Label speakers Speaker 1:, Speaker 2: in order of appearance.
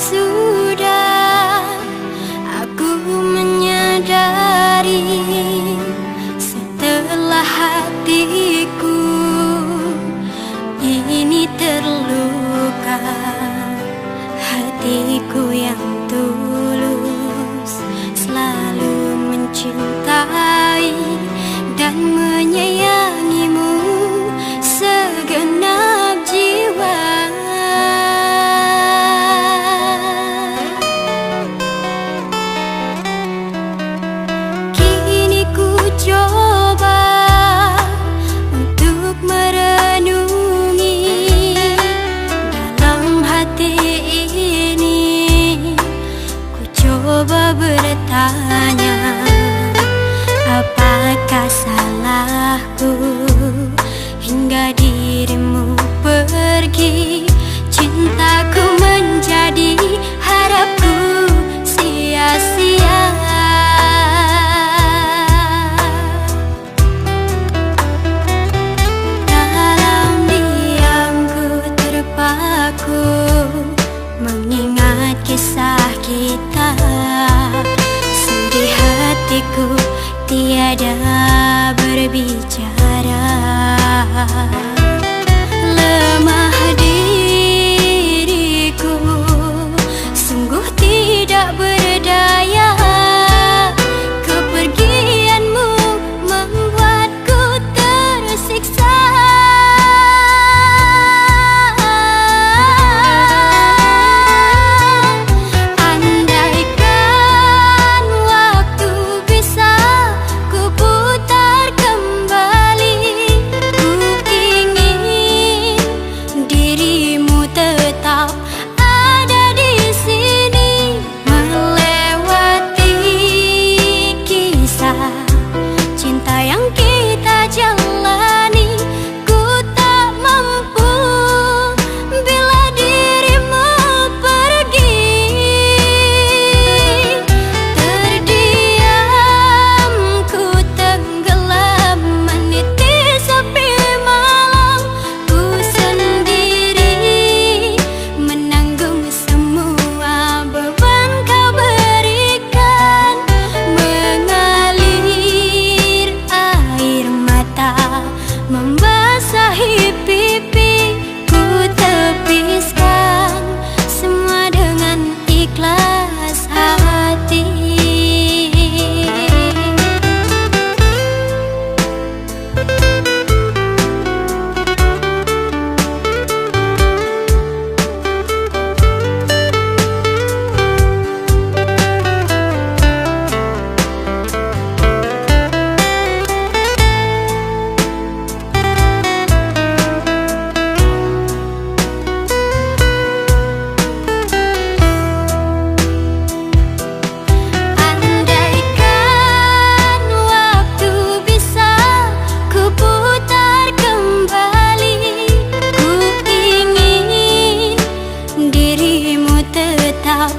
Speaker 1: Sudah aku menyadari, setelah hatiku ini terluka, hatiku yang tulus selalu mencintai dan menyayangimu segenap jiwa. Kini ku coba untuk merenungi dalam hati ini. Ku coba bertanya, apakah salahku hingga dirimu pergi? Cintaku menjadi harapku sia-sia. Dalam diamku terpaku mengingat kisah kita. Sedih hatiku tiada berbicara, lemah diriku sungguh tidak berdaya. Kepergianmu membuatku tersiksa. Andaikan waktu bisa ku putar kembali, ku ingin dirimu tetap ada di sini, melewati kisah cinta yang kita jalani. Ku tak mampu bila dirimu pergi. Terdiam ku tenggelam meniti sepi malam. Ku sendiri menanggung semua beban kau berikan. Mengalir air mata membasahi pipi. Ku tepiskan semua dengan ikhlas hati. Andaikan waktu bisa ku putar kembali, ku ingin dirimu tetap